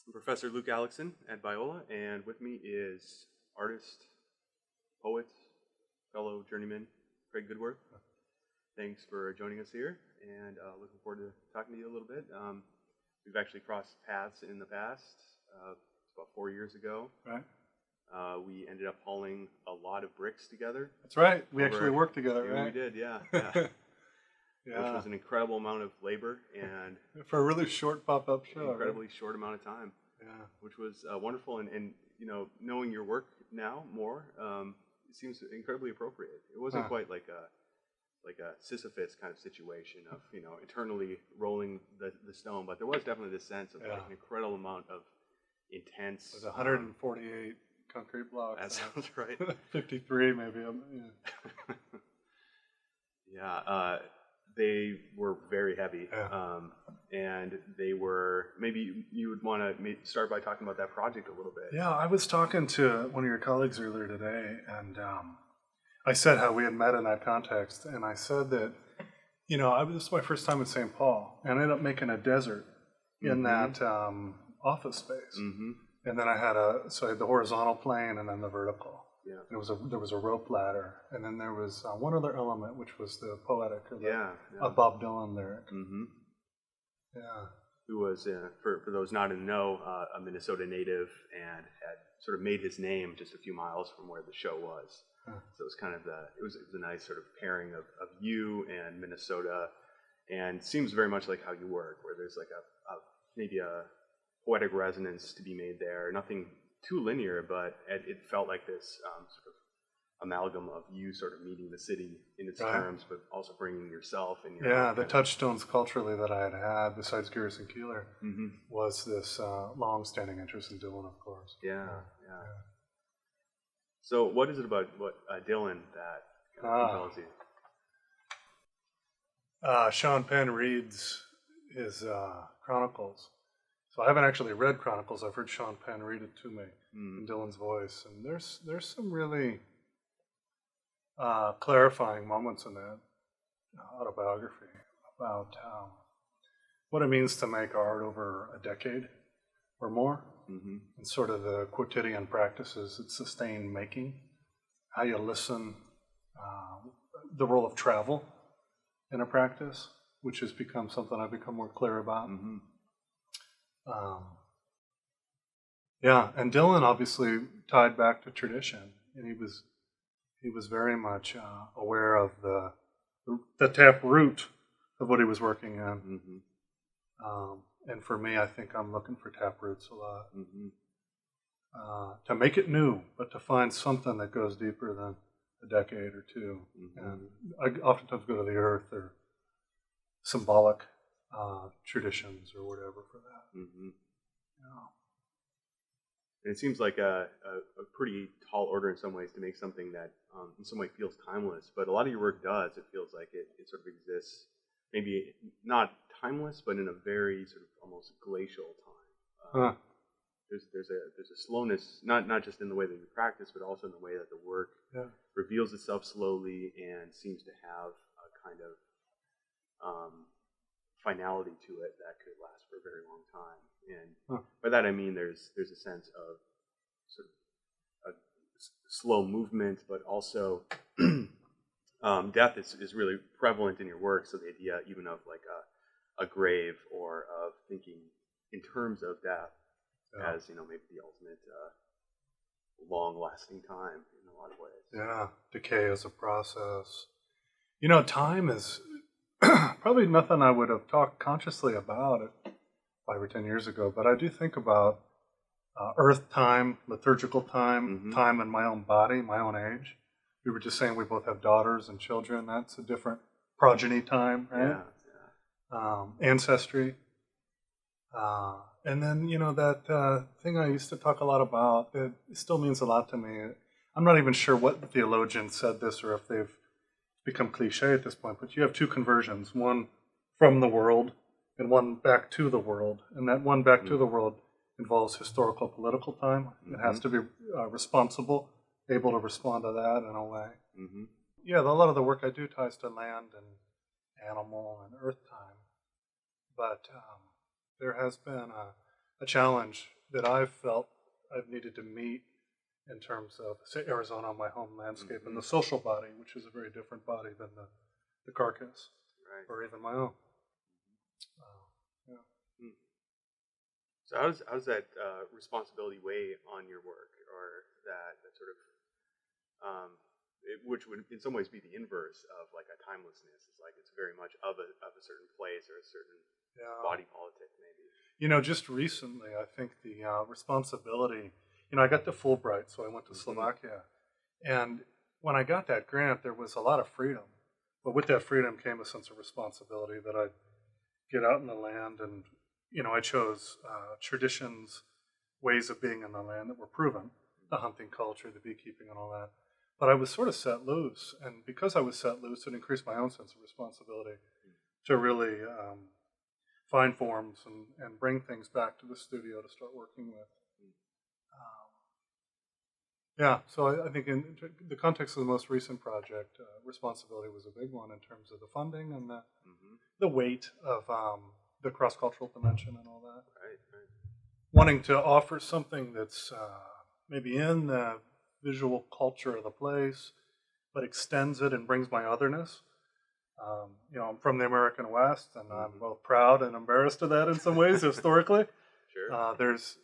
I'm Professor Luke Aleckson at Biola, and with me is artist, poet, fellow journeyman Craig Goodworth. Thanks for joining us here, and looking forward to talking to you a little bit. We've actually crossed paths in the past. About 4 years ago. Right. We ended up hauling a lot of bricks together. That's right. We actually worked together, right? We did, yeah. Yeah. Which was an incredible amount of labor and for a really short pop-up show. Incredibly short amount of time. Yeah. Which was wonderful, and you know, knowing your work now more, it seems incredibly appropriate. It wasn't quite like a Sisyphus kind of situation of, you know, eternally rolling the stone, but there was definitely this sense of like an incredible amount of intense. It was 148 concrete blocks. That sounds right. 53 maybe. Yeah. They were very heavy, and they were. Maybe you would want to start by talking about that project a little bit. Yeah, I was talking to one of your colleagues earlier today, and I said how we had met in that context, and I said that, you know, this was my first time in St. Paul, and I ended up making a desert in that office space, and then I had the horizontal plane and then the vertical. Yeah. There was a rope ladder, and then there was one other element, which was the poetic, or a Bob Dylan lyric. Yeah. Who was, for those not in the know, a Minnesota native, and had sort of made his name just a few miles from where the show was. So it was kind of it was a nice sort of pairing of you and Minnesota, and seems very much like how you work, where there's like maybe a poetic resonance to be made there. Nothing too linear, but it felt like this sort of amalgam of you sort of meeting the city in its terms, but also bringing yourself and your the touchstones culturally that I had besides Garrison Keillor was this long-standing interest in Dylan, of course. Yeah. So what is it about Dylan that compels you? Sean Penn reads his Chronicles. So I haven't actually read Chronicles. I've heard Sean Penn read it to me in Dylan's voice, and there's some really clarifying moments in that autobiography about what it means to make art over a decade or more, and sort of the quotidian practices that sustain making, how you listen, the role of travel in a practice, which has become something I've become more clear about. And Dylan obviously tied back to tradition, and he was very much aware of the tap root of what he was working in. And for me, I think I'm looking for tap roots a lot. To make it new, but to find something that goes deeper than a decade or two. And I oftentimes go to the earth or symbolic traditions or whatever for that. And it seems like a pretty tall order in some ways to make something that in some way feels timeless, but a lot of your work does. It feels like it sort of exists, maybe not timeless, but in a very sort of almost glacial time. There's a slowness, not just in the way that you practice, but also in the way that the work reveals itself slowly and seems to have a kind of finality to it that could last for a very long time. And by that I mean there's a sense of sort of a slow movement, but also death is really prevalent in your work. So the idea even of like a grave, or of thinking in terms of death as, you know, maybe the ultimate long-lasting time in a lot of ways. Yeah, decay as a process. You know, time is probably nothing I would have talked consciously about it 5 or 10 years ago, but I do think about earth time, liturgical time, time in my own body, my own age. We were just saying we both have daughters and children. That's a different progeny time, right? Ancestry. And then, you know, that thing I used to talk a lot about, it still means a lot to me. I'm not even sure what theologian said this, or if they've become cliche at this point, but you have two conversions, one from the world and one back to the world. And that one back to the world involves historical political time. It has to be responsible, able to respond to that in a way. Yeah, a lot of the work I do ties to land and animal and earth time. But there has been a challenge that I've felt I've needed to meet in terms of, say, Arizona, my home landscape, and the social body, which is a very different body than the carcass, Right. or even my own. Yeah. Hmm. So how does that responsibility weigh on your work, or that sort of which would in some ways be the inverse of like a timelessness? It's like it's very much of a certain place or a certain body politic, maybe. Just recently, I think the responsibility. I got the Fulbright, so I went to Slovakia, and when I got that grant, there was a lot of freedom, but with that freedom came a sense of responsibility that I'd get out in the land, and I chose traditions, ways of being in the land that were proven, the hunting culture, the beekeeping, and all that. But I was sort of set loose, and because I was set loose, it increased my own sense of responsibility to really find forms and bring things back to the studio to start working with. So I think in the context of the most recent project, responsibility was a big one in terms of the funding and the weight of the cross-cultural dimension and all that. Right. Wanting to offer something that's maybe in the visual culture of the place, but extends it and brings my otherness. I'm from the American West, and I'm both proud and embarrassed of that in some ways historically. Sure. There's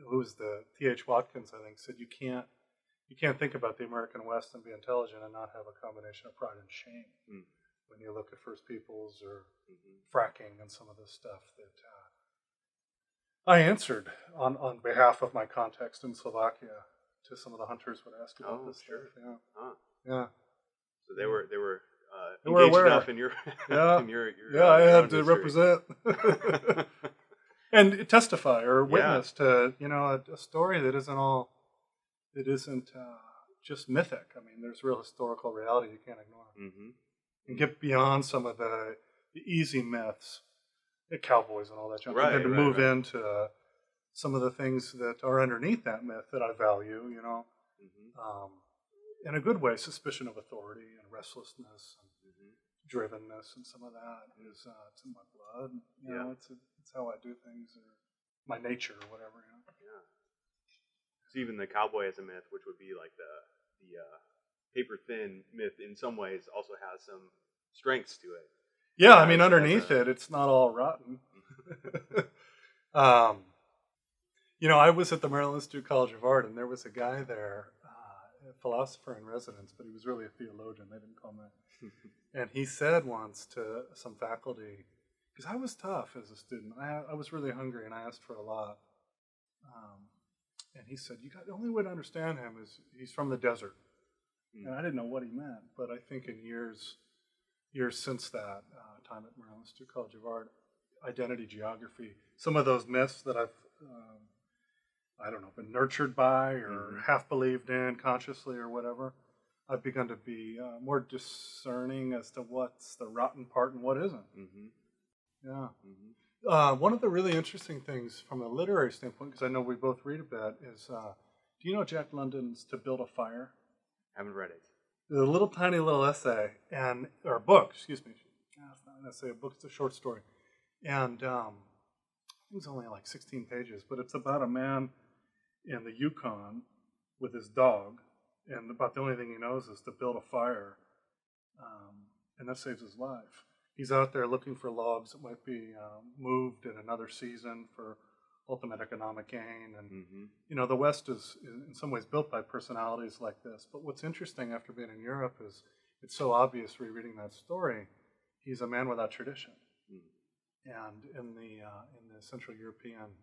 who's the T.H. Watkins, I think, said you can't think about the American West and be intelligent and not have a combination of pride and shame when you look at First Peoples or fracking and some of this stuff that I answered on behalf of my context in Slovakia to some of the hunters would ask about this stuff. Yeah. So they were engaged aware enough in your I had to represent and testify or witness to a story that isn't just mythic. I mean, there's real historical reality you can't ignore, and get beyond some of the easy myths, the cowboys and all that junk, and then to move into some of the things that are underneath that myth that I value. In a good way, suspicion of authority and restlessness and drivenness, and some of that is it's in my blood. It's how I do things, or my nature, or whatever. Yeah. So even the cowboy as a myth, which would be like the paper thin myth, in some ways also has some strengths to it. Yeah, I mean, underneath it's not all rotten. I was at the Maryland Institute College of Art, and there was a guy there, a philosopher in residence, but he was really a theologian. They didn't call him that. And he said once to some faculty, because I was tough as a student, I was really hungry, and I asked for a lot. And he said, the only way to understand him is he's from the desert. And I didn't know what he meant, but I think in years since that time at Maryland Institute College of Art, identity, geography, some of those myths that I've been nurtured by or half believed in consciously or whatever, I've begun to be more discerning as to what's the rotten part and what isn't. One of the really interesting things from a literary standpoint, because I know we both read a bit, is do you know Jack London's To Build a Fire? Haven't read it. It's a little tiny little essay, or book, excuse me. It's not an essay, a book, it's a short story. And I think it's only like 16 pages, but it's about a man in the Yukon with his dog, and about the only thing he knows is to build a fire, and that saves his life. He's out there looking for logs that might be moved in another season for ultimate economic gain. And the West is in some ways built by personalities like this. But what's interesting after being in Europe is it's so obvious rereading that story. He's a man without tradition. And in the Central European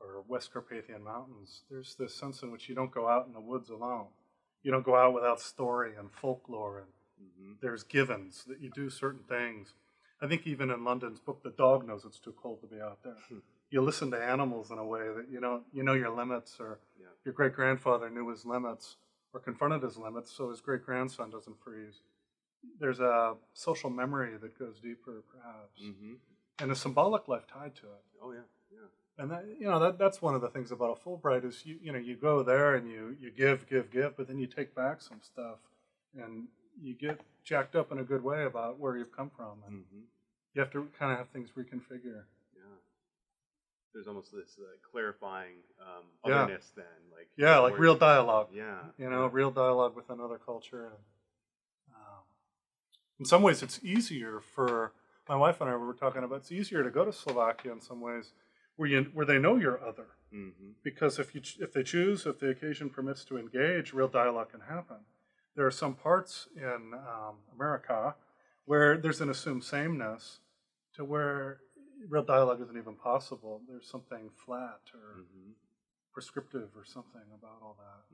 or West Carpathian Mountains, there's this sense in which you don't go out in the woods alone. You don't go out without story and folklore, and there's givens that you do certain things. I think even in London's book, the dog knows it's too cold to be out there. You listen to animals in a way that you know your limits, or your great-grandfather knew his limits or confronted his limits, so his great-grandson doesn't freeze. There's a social memory that goes deeper, perhaps, and a symbolic life tied to it. Oh, yeah. And that's one of the things about a Fulbright is you go there and you give, but then you take back some stuff, and you get jacked up in a good way about where you've come from, and you have to kind of have things reconfigure. there's almost this clarifying Yeah. otherness then, like Yeah, like real dialogue. Yeah, Real dialogue with another culture. And in some ways, it's easier for my wife and I were talking about. It's easier to go to Slovakia in some ways, where they know you're other, because if the occasion permits to engage, real dialogue can happen. There are some parts in America where there's an assumed sameness, to where real dialogue isn't even possible. There's something flat or prescriptive or something about all that.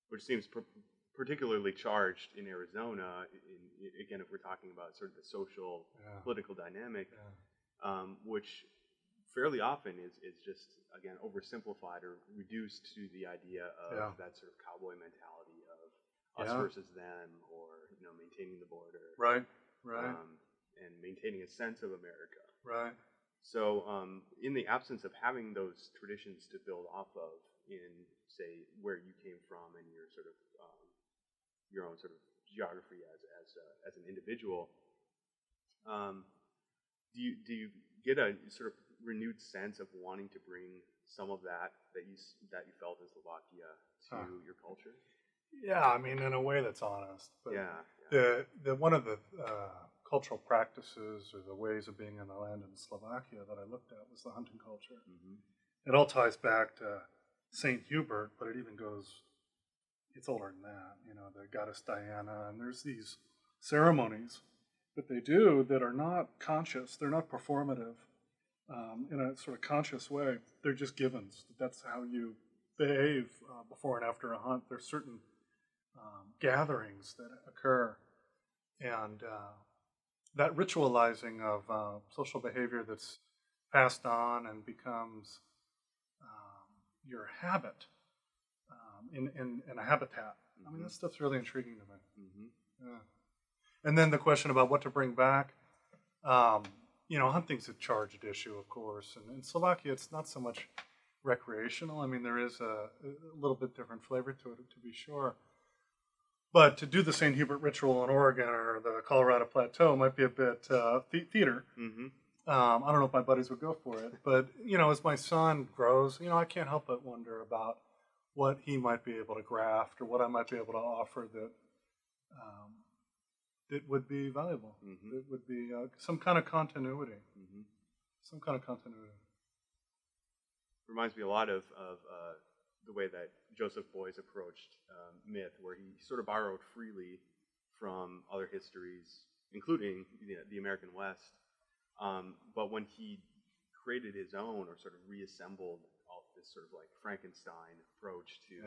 Which seems particularly charged in Arizona. Again, if we're talking about sort of the social, political dynamic, which fairly often is just, again, oversimplified or reduced to the idea of that sort of cowboy mentality of us versus them, or maintaining the border, right, and maintaining a sense of America. Right. So, in the absence of having those traditions to build off of in, say, where you came from and your sort of your own sort of geography as an individual, do you get a sort of renewed sense of wanting to bring some of that you felt in Slovakia to your culture? Yeah, I mean, in a way that's honest. But the one of the cultural practices or the ways of being in the land in Slovakia that I looked at was the hunting culture. It all ties back to Saint Hubert, but it even goes, it's older than that. The goddess Diana, and there's these ceremonies that they do that are not conscious. They're not performative in a sort of conscious way. They're just givens. That's how you behave before and after a hunt. There's certain gatherings that occur, and that ritualizing of social behavior that's passed on and becomes your habit in a habitat. I mean, that stuff's really intriguing to me. Yeah. And then the question about what to bring back. Hunting's a charged issue, of course, and in Slovakia, it's not so much recreational. I mean, there is a little bit different flavor to it, to be sure. But to do the St. Hubert ritual in Oregon or the Colorado Plateau might be a bit theater. I don't know if my buddies would go for it. But, as my son grows, I can't help but wonder about what he might be able to graft or what I might be able to offer that would be valuable. It would be some kind of continuity. Some kind of continuity. Reminds me a lot of the way that Joseph Beuys approached myth, where he sort of borrowed freely from other histories, including the American West. But when he created his own, or sort of reassembled all this sort of like Frankenstein approach to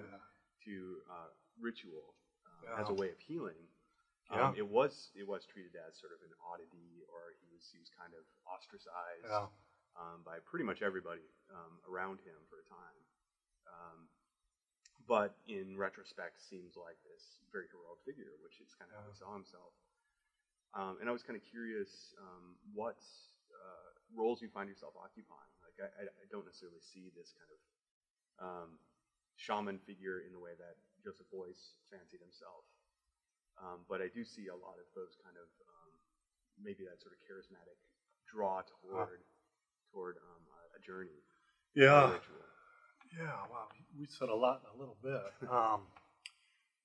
ritual as a way of healing, it was treated as sort of an oddity, or he was kind of ostracized by pretty much everybody around him for a time. But in retrospect, seems like this very heroic figure, which is kind of how he saw himself. And I was kind of curious what roles you find yourself occupying. Like, I don't necessarily see this kind of shaman figure in the way that Joseph Beuys fancied himself. But I do see a lot of those kind of maybe that sort of charismatic draw toward a journey. Yeah. A ritual. Yeah, wow. We said a lot in a little bit.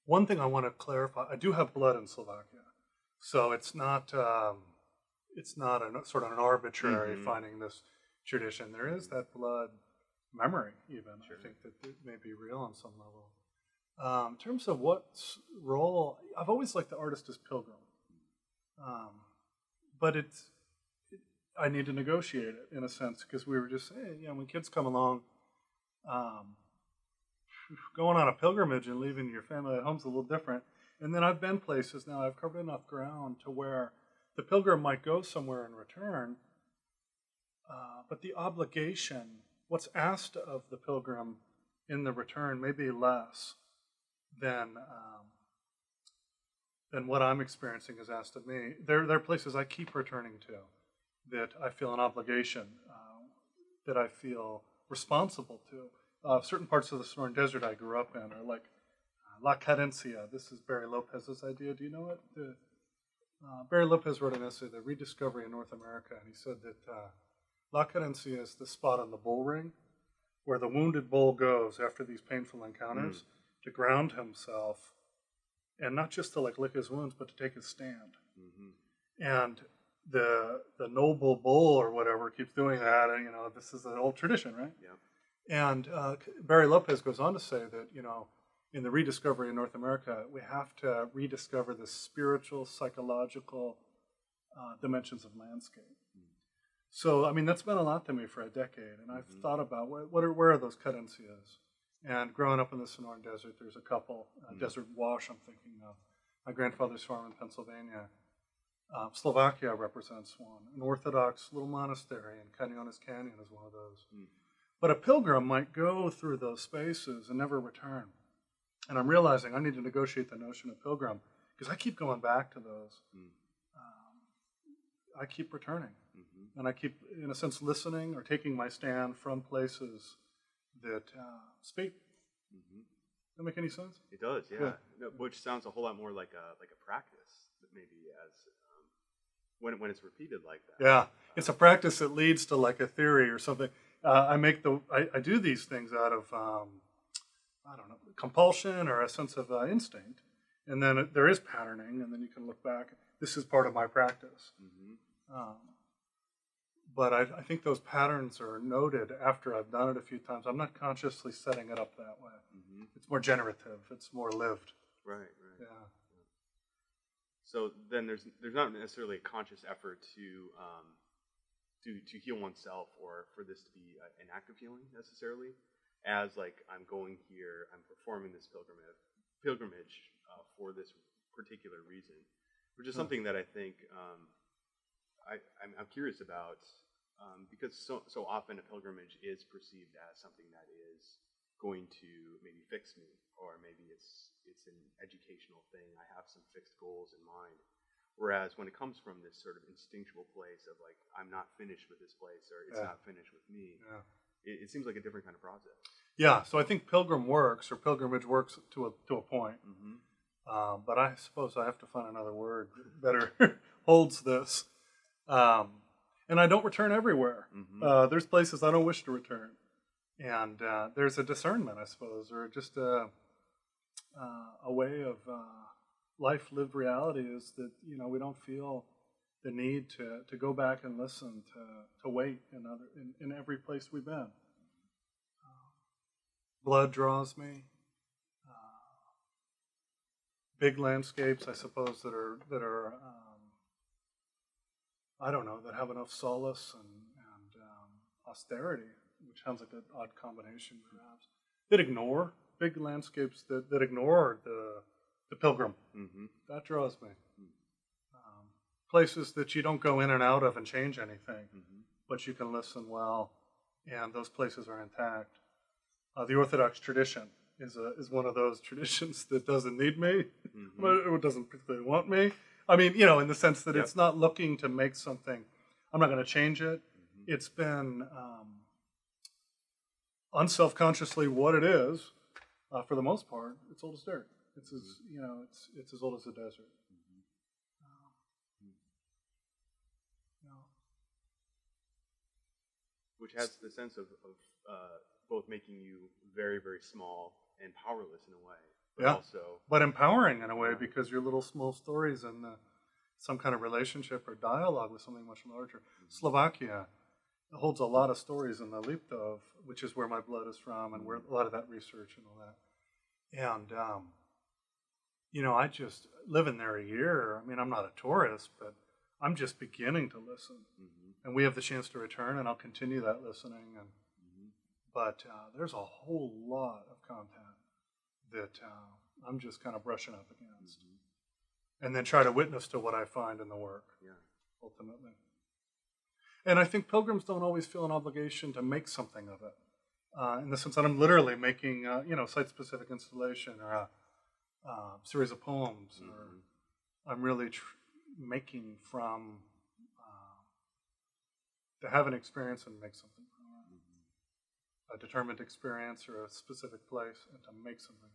One thing I want to clarify, I do have blood in Slovakia. So it's not a sort of an arbitrary finding this tradition. There is that blood memory, even. Sure. I think that it may be real on some level. In terms of what role, I've always liked the artist as pilgrim. But I need to negotiate it in a sense, because we were just saying, when kids come along, going on a pilgrimage and leaving your family at home is a little different. And then I've been places now, I've covered enough ground to where the pilgrim might go somewhere and return, but the obligation, what's asked of the pilgrim in the return, may be less than what I'm experiencing is asked of me. There are places I keep returning to that I feel an obligation, that I feel responsible to. Certain parts of the Sonoran Desert I grew up in are like La Cadencia. This is Barry Lopez's idea. Do you know it? Barry Lopez wrote an essay, The Rediscovery in North America, and he said that La Carencia is the spot on the bull ring where the wounded bull goes after these painful encounters to ground himself, and not just to like lick his wounds, but to take his stand. And the noble bull or whatever keeps doing that, and this is an old tradition, right? Yeah. And Barry Lopez goes on to say that in the rediscovery in North America, we have to rediscover the spiritual, psychological dimensions of landscape. So, I mean, that's meant a lot to me for a decade, and I've thought about where are those carencias? And growing up in the Sonoran Desert, there's a couple. Desert Wash, I'm thinking of. My grandfather's farm in Pennsylvania. Slovakia represents one. An Orthodox little monastery in Cañones Canyon is one of those. But a pilgrim might go through those spaces and never return. And I'm realizing I need to negotiate the notion of pilgrim, because I keep going back to those. I keep returning. And I keep, in a sense, listening or taking my stand from places that speak. Does that make any sense? It does, yeah. No, which sounds a whole lot more like a practice, maybe as when it's repeated like that. Yeah, it's a practice that leads to like a theory or something. I do these things out of I don't know, compulsion or a sense of instinct, and then there is patterning, and then you can look back. This is part of my practice. But I think those patterns are noted after I've done it a few times. I'm not consciously setting it up that way. It's more generative. It's more lived. Right. Yeah. So then there's not necessarily a conscious effort to heal oneself, or for this to be an act of healing necessarily. As like I'm going here, I'm performing this pilgrimage for this particular reason, which is something that I think I'm curious about, because so often a pilgrimage is perceived as something that is going to maybe fix me, or maybe it's an educational thing. I have some fixed goals in mind. Whereas when it comes from this sort of instinctual place of like, I'm not finished with this place, or it's not finished with me, it seems like a different kind of process. Yeah, so I think pilgrimage works to a point. But I suppose I have to find another word that better holds this. And I don't return everywhere. There's places I don't wish to return. And there's a discernment, I suppose, or just a way of life lived reality is that, we don't feel the need to go back and listen, to wait in every place we've been. Blood draws me. Big landscapes, I suppose, that are I don't know, that have enough solace and austerity, which sounds like an odd combination, perhaps. That ignore big landscapes that ignore the pilgrim. That draws me. Places that you don't go in and out of and change anything, but you can listen well, and those places are intact. The Orthodox tradition is one of those traditions that doesn't need me, it doesn't particularly want me. I mean, in the sense that it's not looking to make something. I'm not going to change it. It's been unselfconsciously what it is. For the most part, it's old as dirt. It's as it's as old as the desert. Which has the sense of both making you very, very small and powerless in a way. But empowering in a way, because your little small stories and some kind of relationship or dialogue with something much larger. Slovakia holds a lot of stories in the Liptov, which is where my blood is from, and where a lot of that research and all that. And I just living there a year. I mean, I'm not a tourist, but I'm just beginning to listen. And we have the chance to return, and I'll continue that listening. But there's a whole lot of content that I'm just kind of brushing up against. And then try to witness to what I find in the work, ultimately. And I think pilgrims don't always feel an obligation to make something of it. In the sense that I'm literally making, site-specific installation or a series of poems, or I'm really making from to have an experience and make something from it. A determined experience or a specific place, and to make something of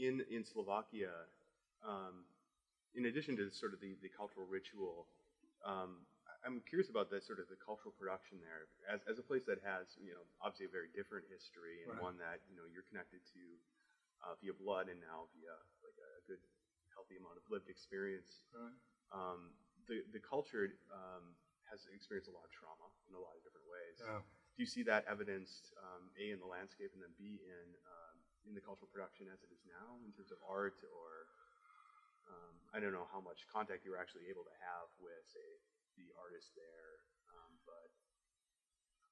it. In Slovakia, in addition to sort of the cultural ritual I'm curious about the sort of the cultural production there, as a place that has, obviously a very different history, and one that you're connected to via blood, and now via like a good, healthy amount of lived experience. Right. The culture has experienced a lot of trauma in a lot of different ways. Yeah. Do you see that evidenced, A, in the landscape, and then B, in the cultural production as it is now, in terms of art, or I don't know how much contact you were actually able to have with, say, the artist there, but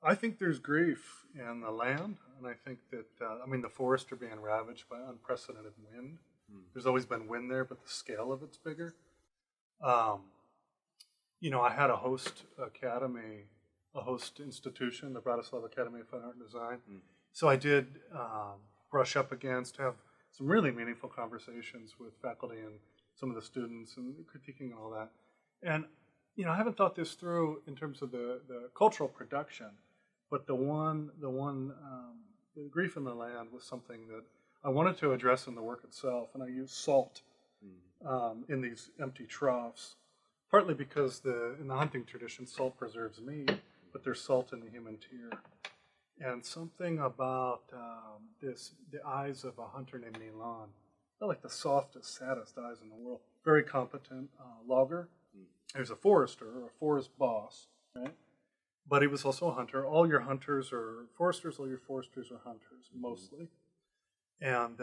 I think there's grief in the land, and I think that the forests are being ravaged by unprecedented wind. There's always been wind there, but the scale of it's bigger. I had a host academy, a host institution, the Bratislava Academy of Fine Art and Design. So I did brush up against, have some really meaningful conversations with faculty and some of the students, and critiquing all that. And I haven't thought this through in terms of the cultural production, but the grief in the land was something that I wanted to address in the work itself, and I used salt in these empty troughs, partly because in the hunting tradition, salt preserves meat, but there's salt in the human tear. And something about the eyes of a hunter named Milan, they're like the softest, saddest eyes in the world. Very competent logger. There's a forester, or a forest boss, right? But he was also a hunter. All your hunters are foresters, all your foresters are hunters, mostly. And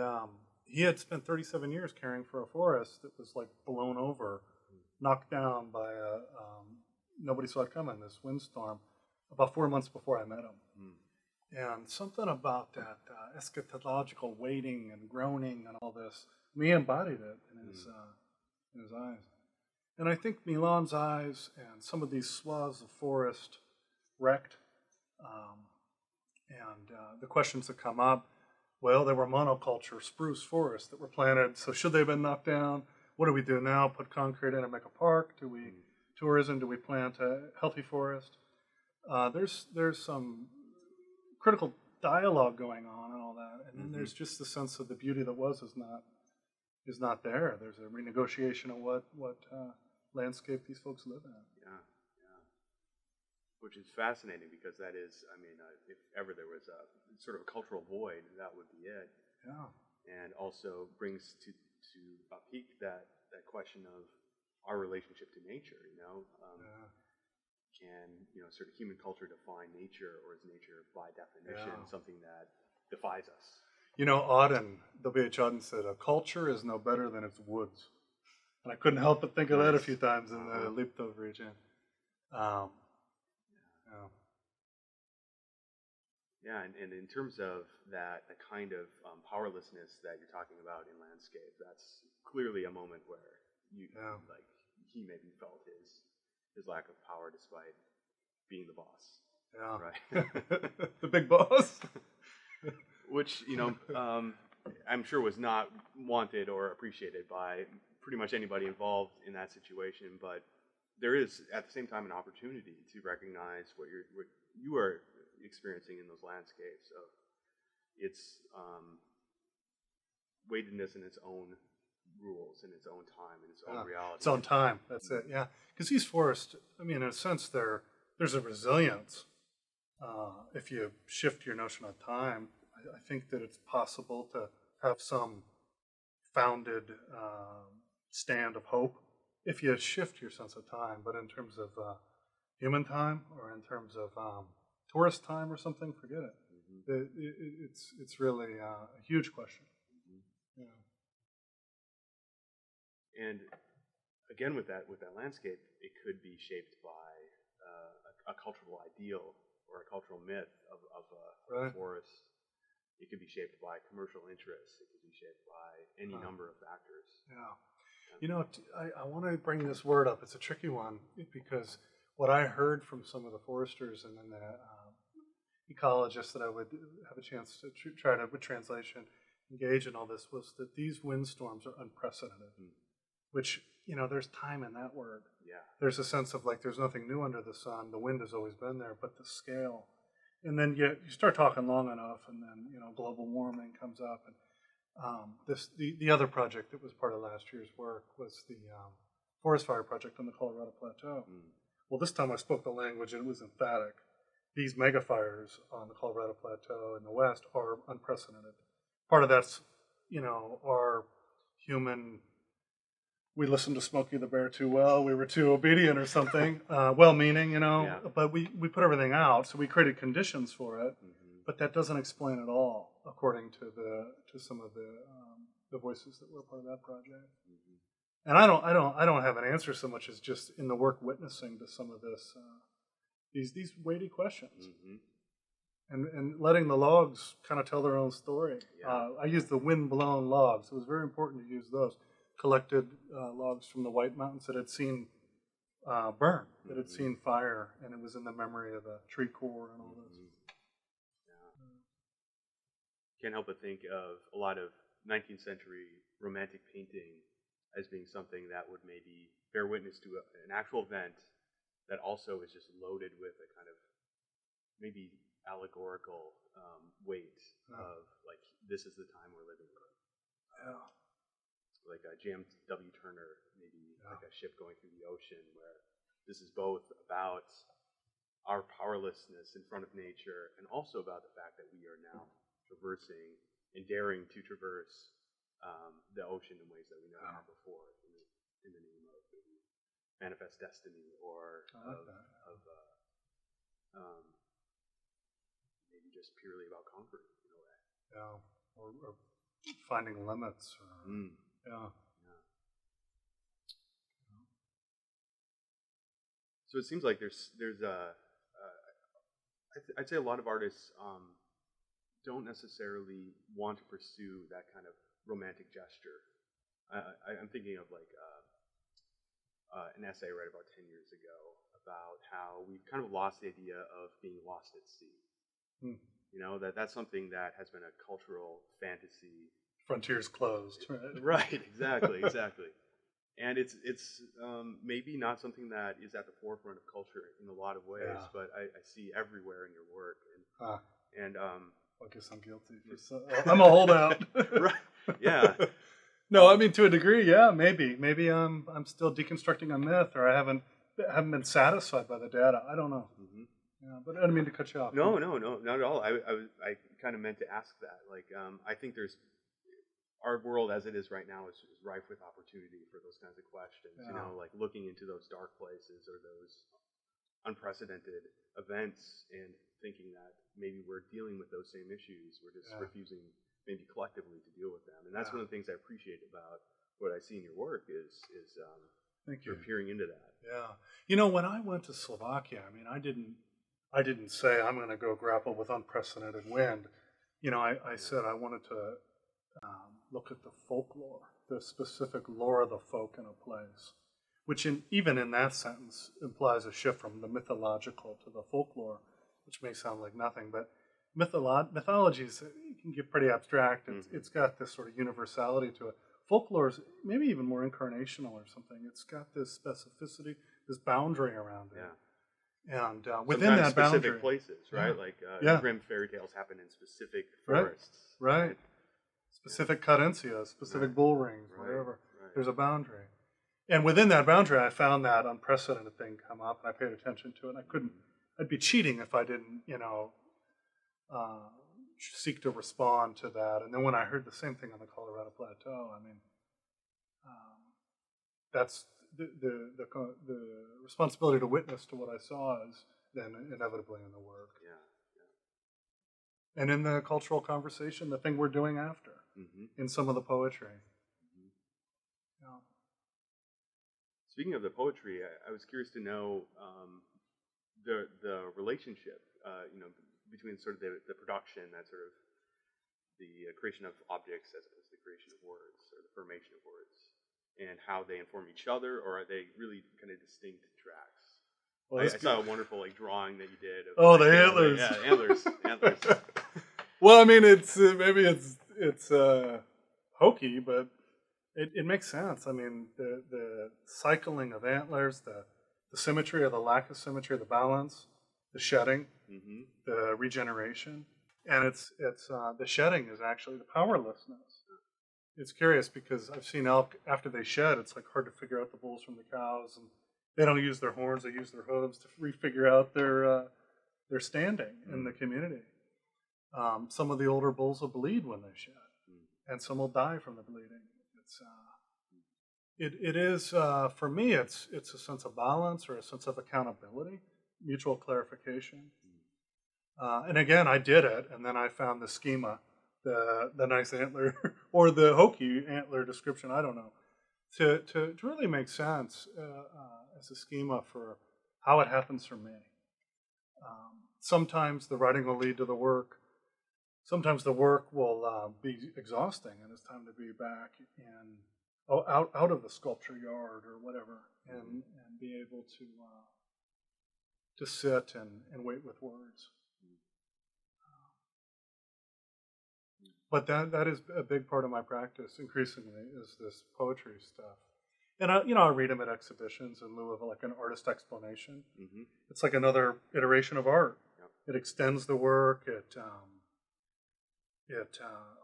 he had spent 37 years caring for a forest that was like blown over, knocked down by nobody saw it coming, this windstorm, about 4 months before I met him. And something about that eschatological waiting and groaning and all this, he embodied it in his eyes. And I think Milan's eyes and some of these swaths of forest wrecked, and the questions that come up, well, there were monoculture spruce forests that were planted, so should they have been knocked down? What do we do now? Put concrete in and make a park? Do we tourism? Do we plant a healthy forest? There's some critical dialogue going on and all that, and then there's just the sense of the beauty that is not there. There's a renegotiation of what landscape these folks live in. Yeah. Which is fascinating, because that is, if ever there was a sort of a cultural void, that would be it. Yeah. And also brings to a peak that question of our relationship to nature. Can sort of human culture define nature, or is nature by definition something that defies us? Auden, W.H. Auden said, "A culture is no better than its woods." And I couldn't help but think of that a few times in the Liptov region. Yeah, and in terms of that, the kind of powerlessness that you're talking about in landscape, that's clearly a moment where he maybe felt his lack of power despite being the boss. Yeah. Right. The big boss. Which, I'm sure was not wanted or appreciated by pretty much anybody involved in that situation, but there is at the same time an opportunity to recognize what you are experiencing in those landscapes of its weightedness in its own rules, in its own time, in its own reality. Its own time, that's it, yeah. Because these forests, in a sense, there's a resilience. If you shift your notion of time, I think that it's possible to have some founded stand of hope if you shift your sense of time. But in terms of human time, or in terms of tourist time or something, forget it. It's really a huge question. Yeah. And again, with that landscape, it could be shaped by a cultural ideal or a cultural myth of a forest. It could be shaped by commercial interests. It could be shaped by any number of factors. Yeah. I want to bring this word up. It's a tricky one, because what I heard from some of the foresters and then the ecologists that I would have a chance to try to, with translation, engage in all this, was that these windstorms are unprecedented. Which, there's time in that word. Yeah. There's a sense of like there's nothing new under the sun. The wind has always been there, but the scale. And then you start talking long enough, and then global warming comes up. And the other project that was part of last year's work was forest fire project on the Colorado Plateau. Well, this time I spoke the language and it was emphatic. These mega fires on the Colorado Plateau in the west are unprecedented. Part of that's, our human, we listened to Smokey the Bear too well, we were too obedient or something, well-meaning, but we put everything out, so we created conditions for it, but that doesn't explain it all, according to some of the voices that were part of that project. And I don't have an answer so much as just in the work witnessing to some of this, these weighty questions, and letting the logs kind of tell their own story. I used the wind-blown logs. It was very important to use those collected logs from the White Mountains that had seen burn, that had seen fire, and it was in the memory of the tree core and all this. Can't help but think of a lot of 19th century romantic painting as being something that would maybe bear witness to an actual event that also is just loaded with a kind of maybe allegorical weight of like, this is the time we're living in. Like a James W. Turner, maybe like a ship going through the ocean, where this is both about our powerlessness in front of nature and also about the fact that we are now traversing and daring to traverse the ocean in ways that we never have before in the name of manifest destiny or maybe just purely about conquering in a way. Or finding limits. So it seems like there's I'd say a lot of artists don't necessarily want to pursue that kind of romantic gesture. I'm thinking of like an essay I read about 10 years ago about how we've kind of lost the idea of being lost at sea. That's something that has been a cultural fantasy. Frontiers closed, right? Right, exactly. And it's maybe not something that is at the forefront of culture in a lot of ways, but I see everywhere in your work. And I guess I'm guilty. I'm a holdout. Right. Yeah. No, I mean, to a degree, yeah, maybe I'm still deconstructing a myth, or I haven't been satisfied by the data. I don't know. But I didn't mean to cut you off. No, not at all. I kind of meant to ask that. Like, I think our world as it is right now is rife with opportunity for those kinds of questions. Like looking into those dark places or those unprecedented events and thinking that maybe we're dealing with those same issues. We're just refusing maybe collectively to deal with them. And that's one of the things I appreciate about what I see in your work is Thank you. peering into that. Yeah. When I went to Slovakia, I mean, I didn't say I'm going to go grapple with unprecedented wind. I said I wanted to look at the folklore, the specific lore of the folk in a place, which even in that sentence implies a shift from the mythological to the folklore, which may sound like nothing, but mythologies can get pretty abstract. It's got this sort of universality to it. Folklore is maybe even more incarnational or something. It's got this specificity, this boundary around it. And within sometimes that boundary, specific places, right? Like Grimm fairy tales happen in specific forests. Right. Specific cadencias, specific bull rings, whatever. There's a boundary. And within that boundary, I found that unprecedented thing come up, and I paid attention to it. And I'd be cheating if I didn't, seek to respond to that. And then when I heard the same thing on the Colorado Plateau, I mean, that's the responsibility to witness to what I saw is then inevitably in the work. And in the cultural conversation, the thing we're doing after, in some of the poetry. Speaking of the poetry, I was curious to know the relationship, between sort of the production, that sort of the creation of objects as opposed to the creation of words or the formation of words, and how they inform each other, or are they really kind of distinct tracks? Well, I saw a wonderful drawing that you did. Of the antlers. Antlers. Well, I mean, maybe it's hokey, but it makes sense. I mean, the cycling of antlers, the symmetry or the lack of symmetry, the balance, the shedding, the regeneration, and it's the shedding is actually the powerlessness. it's curious because I've seen elk after they shed, it's like hard to figure out the bulls from the cows, and they don't use their horns; they use their hooves to refigure out their standing in the community. Some of the older bulls will bleed when they shed, and some will die from the bleeding. It is for me. It's a sense of balance or a sense of accountability, mutual clarification. And again, I did it, and then I found the schema, the nice antler or the hokey antler description. I don't know, to really make sense as a schema for how it happens for me. Sometimes the writing will lead to the work. Sometimes the work will be exhausting, and it's time to be back and out of the sculpture yard or whatever, and be able to sit and wait with words. But that is a big part of my practice. Increasingly, is this poetry stuff, and I read them at exhibitions in lieu of like an artist explanation. Mm-hmm. It's like another iteration of art. Yep. It extends the work.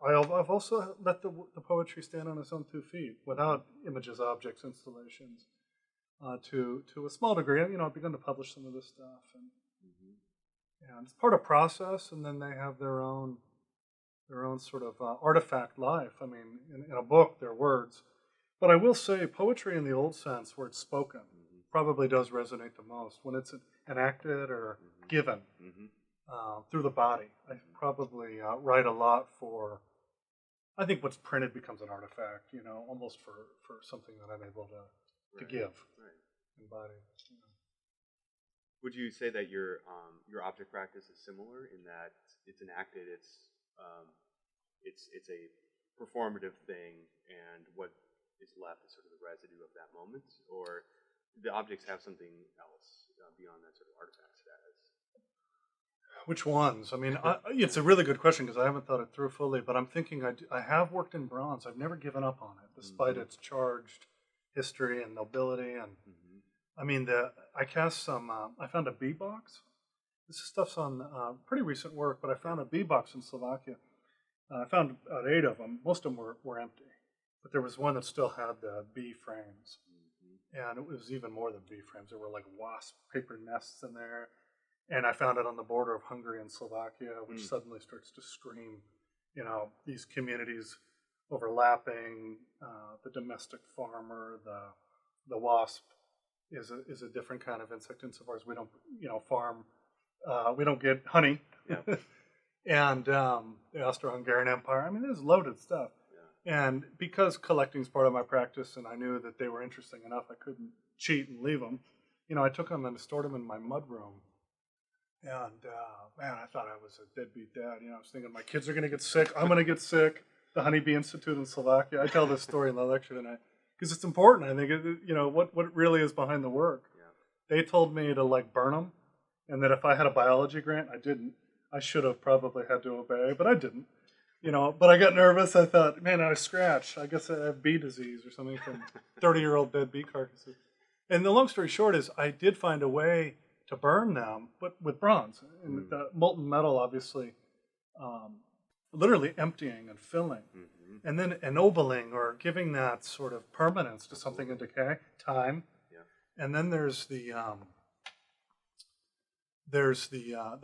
I've also let the poetry stand on its own 2 feet without images, objects, installations. To a small degree, I've begun to publish some of this stuff, and it's part of process. And then they have their own sort of artifact life. I mean, in a book, they're words, but I will say poetry in the old sense, where it's spoken, probably does resonate the most when it's enacted or given. Through the body. I probably write a lot for, I think what's printed becomes an artifact, almost for something that I'm able to give, embody. Would you say that your object practice is similar in that it's enacted, it's a performative thing, and what is left is sort of the residue of that moment, or the objects have something else beyond that sort of artifact status? Which ones? I mean, it's a really good question because I haven't thought it through fully, but I'm thinking I have worked in bronze. I've never given up on it, despite its charged history and nobility. And I mean, I cast some, I found a bee box. This stuff's on pretty recent work, but I found a bee box in Slovakia. I found about 8 of them. Most of them were empty, but there was one that still had the bee frames. And it was even more than bee frames. There were like wasp paper nests in there. And I found it on the border of Hungary and Slovakia, which suddenly starts to scream, these communities overlapping. The domestic farmer, the wasp is a different kind of insect insofar as we don't, farm. We don't get honey. Yeah. And the Austro-Hungarian Empire. I mean, there's loaded stuff. Yeah. And because collecting is part of my practice, and I knew that they were interesting enough, I couldn't cheat and leave them. I took them and stored them in my mudroom. And, man, I thought I was a deadbeat dad. I was thinking my kids are going to get sick. I'm going to get sick. The Honeybee Institute in Slovakia. I tell this story in the lecture tonight because it's important. I think, what really is behind the work. Yeah. They told me to, burn them, and that if I had a biology grant, I didn't. I should have probably had to obey, but I didn't. But I got nervous. I thought, man, I scratched. I guess I have bee disease or something from 30-year-old dead bee carcasses. And the long story short is I did find a way to burn them, but with bronze. And the molten metal, obviously, literally emptying and filling. And then ennobling or giving that sort of permanence to something in decay, time. Yeah. And then there's the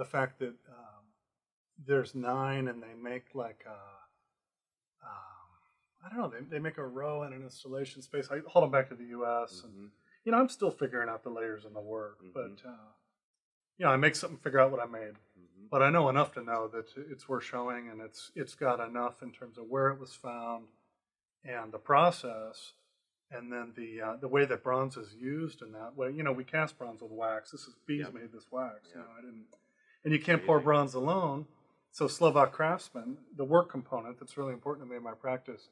fact that there's 9 and they make like I don't know, they make a row in an installation space. I hold them back to the U.S. and I'm still figuring out the layers in the work, but I make something, figure out what I made. But I know enough to know that it's worth showing, and it's got enough in terms of where it was found and the process, and then the way that bronze is used in that way. We cast bronze with wax. Bees made this wax. Yeah. I didn't, and you can't pour bronze alone. So Slovak craftsmen, the work component that's really important to me in my practice,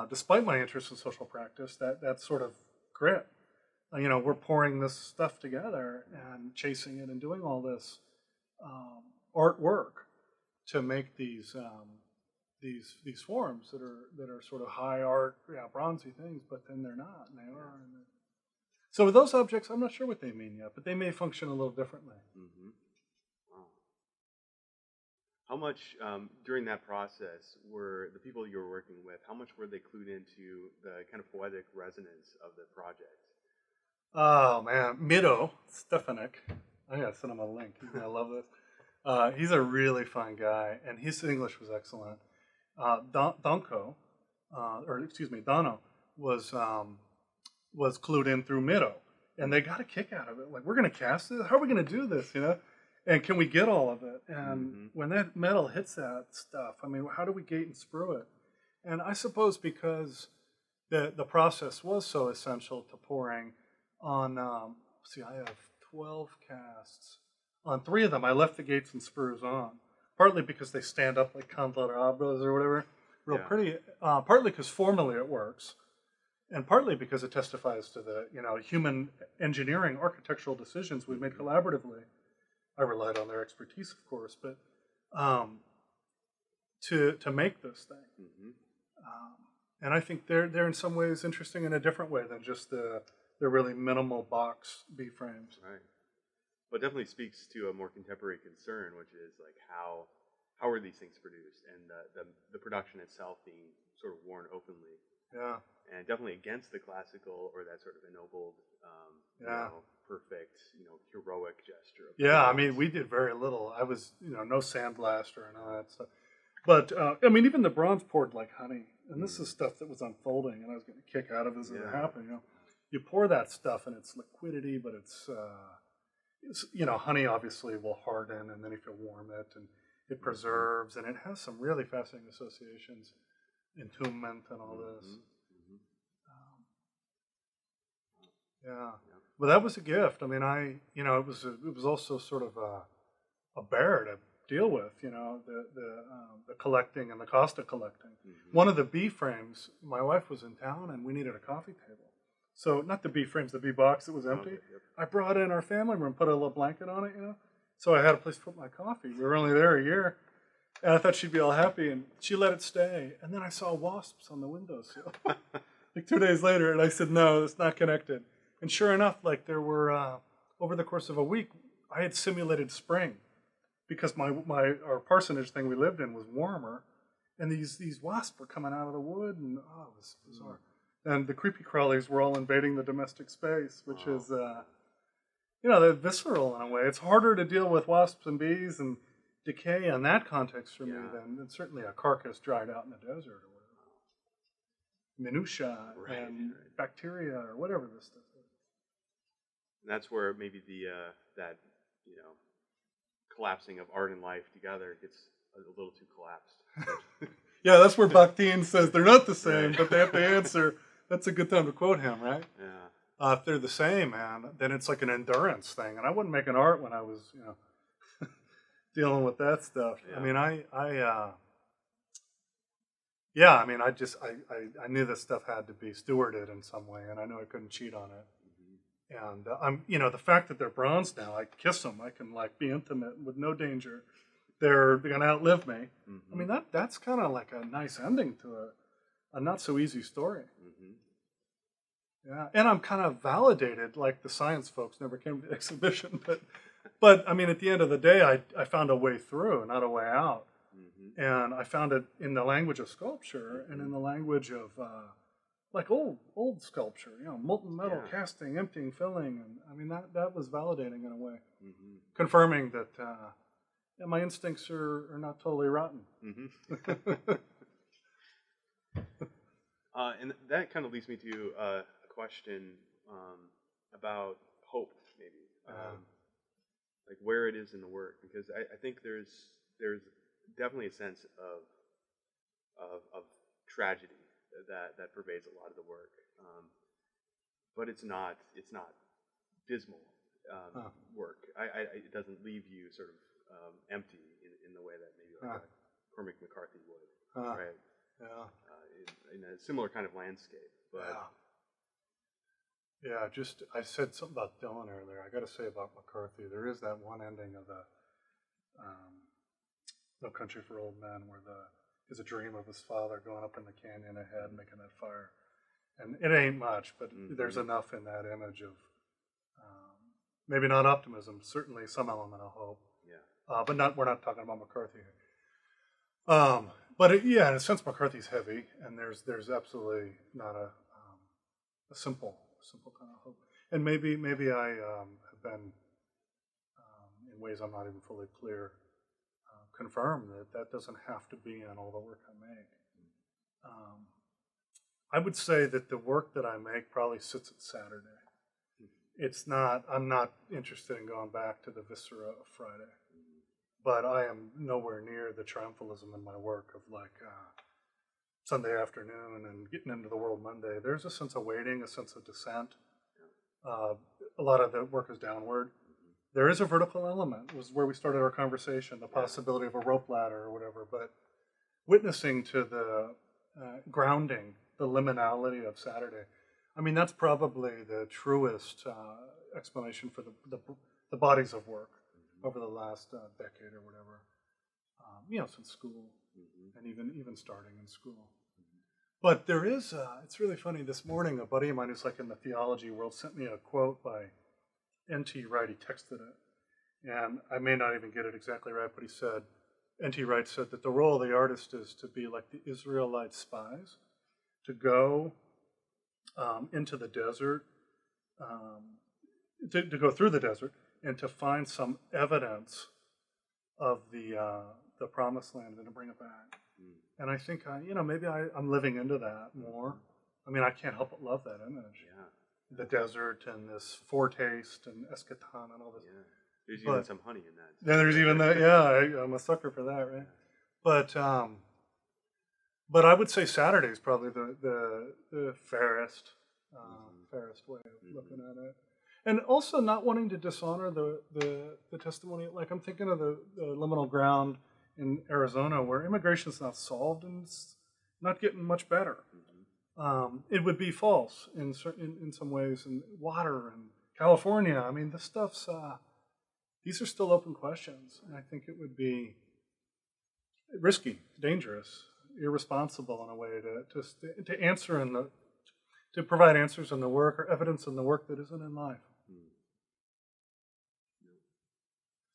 despite my interest in social practice, that sort of grit. We're pouring this stuff together and chasing it and doing all this artwork to make these forms that are sort of high art, bronzy things, but then they're not, and they are. So with those objects, I'm not sure what they mean yet, but they may function a little differently. How much during that process were the people you were working with? How much were they clued into the kind of poetic resonance of the project? Oh man, Miro Stefanik. I gotta send him a link. He's gonna love this. He's a really fun guy, and his English was excellent. Donko, or excuse me, Dono was clued in through Miro, and they got a kick out of it. Like, we're gonna cast this. How are we gonna do this? And can we get all of it? And when that metal hits that stuff, I mean, how do we gate and sprue it? And I suppose because the process was so essential to pouring on, I have 12 casts. On 3 of them, I left the gates and sprues on, partly because they stand up like candelabras or whatever, real pretty, partly because formally it works, and partly because it testifies to the human engineering architectural decisions we made collaboratively. I relied on their expertise, of course, but to make this thing. And I think they're in some ways interesting in a different way than just the really minimal box B frames. Right. Well, it definitely speaks to a more contemporary concern, which is like how are these things produced, and the production itself being sort of worn openly. Yeah. And definitely against the classical or that sort of ennobled, perfect, heroic gesture. Yeah, I mean, we did very little. I was, no sandblaster and all that stuff. But, I mean, even the bronze poured like honey. And this is stuff that was unfolding, and I was getting a kick out of as it happened. You pour that stuff, and it's liquidity, but it's honey obviously will harden, and then if you warm it, and it preserves, and it has some really fascinating associations, entombment and all this. But that was a gift. I mean, it was also sort of a bear to deal with, the collecting and the cost of collecting. One of the B frames, my wife was in town, and we needed a coffee table. So not the B frames, the B box that was empty. Okay, yep. I brought in our family room, put a little blanket on it, So I had a place to put my coffee. We were only there a year, and I thought she'd be all happy, and she let it stay. And then I saw wasps on the windowsill, like 2 days later, and I said, no, it's not connected. And sure enough, like there were, over the course of a week, I had simulated spring, because our parsonage thing we lived in was warmer, and these wasps were coming out of the wood, and it was bizarre. And the creepy crawlies were all invading the domestic space, which is, they're visceral in a way. It's harder to deal with wasps and bees and decay in that context for me than certainly a carcass dried out in the desert or whatever. Minutia and bacteria or whatever this stuff is. And that's where maybe that collapsing of art and life together gets a little too collapsed. Yeah, that's where Bakhtin says they're not the same, but they have to answer. That's a good time to quote him, right? Yeah. If they're the same, man, then it's like an endurance thing. And I wasn't making art when I was, dealing with that stuff. Yeah. I mean, I knew this stuff had to be stewarded in some way, and I knew I couldn't cheat on it. And the fact that they're bronze now, I kiss them. I can be intimate with no danger. They're gonna outlive me. I mean, that's kind of like a nice ending to a not so easy story. Yeah, and I'm kind of validated, like the science folks never came to the exhibition, but I mean, at the end of the day, I found a way through, not a way out. And I found it in the language of sculpture and in the language of like old sculpture, molten metal, casting, emptying, filling, and I mean that was validating in a way, confirming that my instincts are not totally rotten. And that kind of leads me to a question about hope, maybe, like where it is in the work, because I think there's definitely a sense of tragedy that pervades a lot of the work, but it's not dismal work. It doesn't leave you sort of empty in the way that maybe like Cormac McCarthy would, right? Yeah. In a similar kind of landscape, but I said something about Dylan earlier. I got to say about McCarthy, there is that one ending of the No Country for Old Men where is a dream of his father going up in the canyon ahead and making that fire, and it ain't much, but there's enough in that image of maybe not optimism, certainly some element of hope. But we're not talking about McCarthy here. Yeah, in a sense, McCarthy's heavy, and there's absolutely not a simple kind of hope. And maybe I have been in ways I'm not even fully clear, confirmed that doesn't have to be in all the work I make. I would say that the work that I make probably sits at Saturday. It's not. I'm not interested in going back to the viscera of Friday, but I am nowhere near the triumphalism in my work of like Sunday afternoon and getting into the world Monday. There's a sense of waiting, a sense of descent. A lot of the work is downward. There is a vertical element. It was where we started our conversation, the possibility of a rope ladder or whatever. But witnessing to the grounding, the liminality of Saturday, I mean, that's probably the truest explanation for the bodies of work over the last decade or whatever. Since school, and even starting in school. But there is, it's really funny, this morning a buddy of mine who's like in the theology world sent me a quote by N.T. Wright. He texted it, and I may not even get it exactly right, but he said, N.T. Wright said that the role of the artist is to be like the Israelite spies, to go into the desert, to go through the desert, and to find some evidence of the promised land and to bring it back. And I think, maybe I'm living into that more. I mean, I can't help but love that image. Yeah. The desert and this foretaste and eschaton and all this. Yeah. There's even some honey in that. Then there's even that. Yeah, I'm a sucker for that, right? But I would say Saturday is probably the fairest way of looking at it. And also not wanting to dishonor the testimony. Like I'm thinking of the liminal ground in Arizona where immigration is not solved and it's not getting much better. It would be false in some ways. And water and California. I mean, this stuff's these are still open questions, and I think it would be risky, dangerous, irresponsible in a way to answer to provide answers in the work or evidence in the work that isn't in life.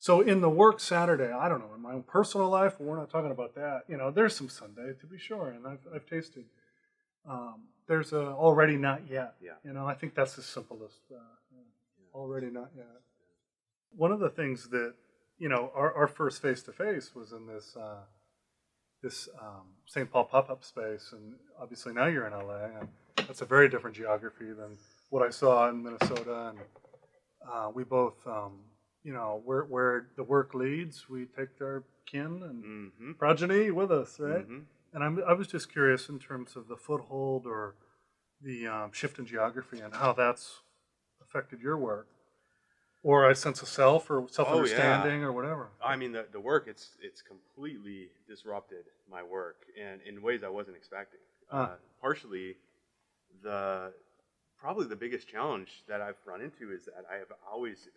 So in the work Saturday, I don't know, in my own personal life, we're not talking about that. There's some Sunday to be sure, and I've tasted. There's a already not yet. Yeah. I think that's the simplest. Already not yet. One of the things that our first face to face was in this St. Paul pop-up space, and obviously now you're in LA, and that's a very different geography than what I saw in Minnesota. And we both. Where the work leads, we take our kin and progeny with us, right? And I was just curious in terms of the foothold or the shift in geography and how that's affected your work, or a sense of self or self-understanding or whatever. I mean, the work, it's completely disrupted my work, and in ways I wasn't expecting. Partially, probably the biggest challenge that I've run into is that I have always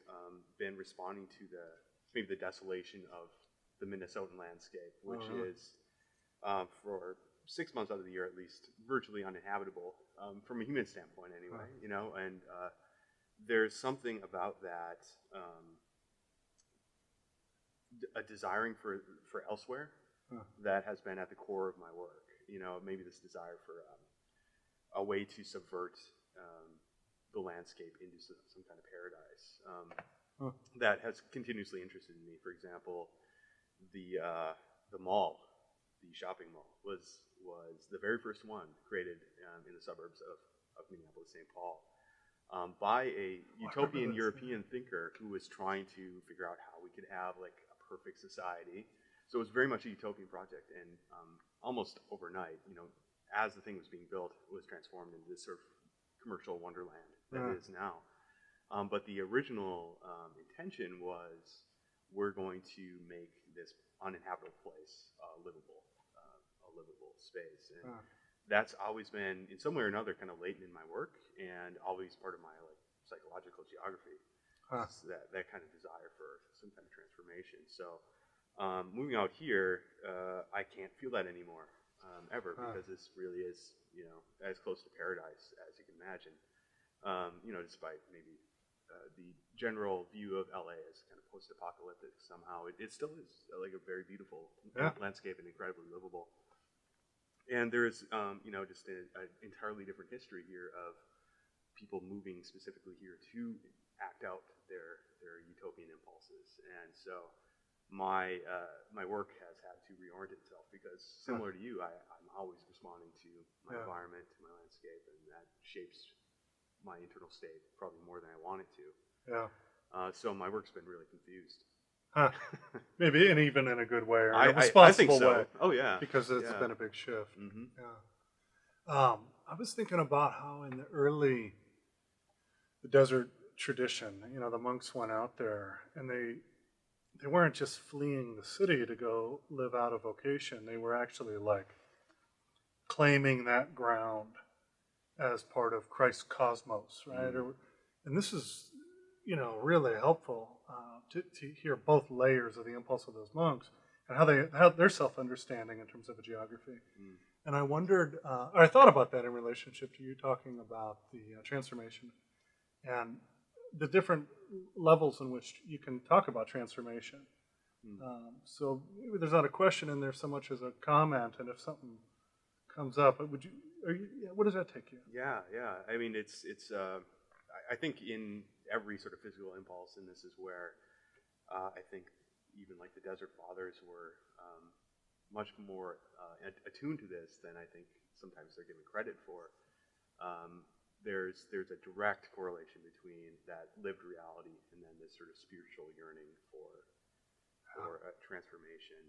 been responding to the desolation of the Minnesotan landscape, which is for 6 months out of the year at least virtually uninhabitable from a human standpoint, anyway. And there's something about that, a desiring for elsewhere that has been at the core of my work. Maybe this desire for a way to subvert the landscape into some kind of paradise that has continuously interested me. For example, the mall, the shopping mall, was the very first one created in the suburbs of Minneapolis, St. Paul, by a utopian European thinker who was trying to figure out how we could have like a perfect society. So it was very much a utopian project, and almost overnight, as the thing was being built, it was transformed into this sort of commercial wonderland that it is now. But the original intention was, we're going to make this uninhabitable place livable space. And that's always been, in some way or another, kind of latent in my work, and always part of my psychological geography. That kind of desire for some kind of transformation. So moving out here, I can't feel that anymore, ever, because this really is, as close to paradise as you can imagine. Despite maybe the general view of LA as kind of post-apocalyptic somehow. It still is like a very beautiful landscape and incredibly livable. And there's just an entirely different history here of people moving specifically here to act out their utopian impulses. And so my work has had to reorient itself because, similar to you, I'm always responding to my environment, to my landscape, and that shapes my internal state probably more than I want it to. Yeah. So my work's been really confused. Maybe, and even in a good way, or in a I think responsible so. way. Oh yeah. Because it's been a big shift. Mm-hmm. Yeah. I was thinking about how in the desert tradition, the monks went out there and they weren't just fleeing the city to go live out a vocation. They were actually like claiming that ground as part of Christ's cosmos, right? Mm-hmm. And this is, really helpful to hear both layers of the impulse of those monks and how their self-understanding in terms of a geography. Mm. And I wondered, or I thought about that in relationship to you talking about the transformation and the different levels in which you can talk about transformation. Mm. So there's not a question in there so much as a comment, and if something comes up, what does that take you? Yeah. I mean, it's. I think in every sort of physical impulse, and this is where I think even like the Desert Fathers were much more attuned to this than I think sometimes they're given credit for. There's a direct correlation between that lived reality and then this sort of spiritual yearning for a transformation,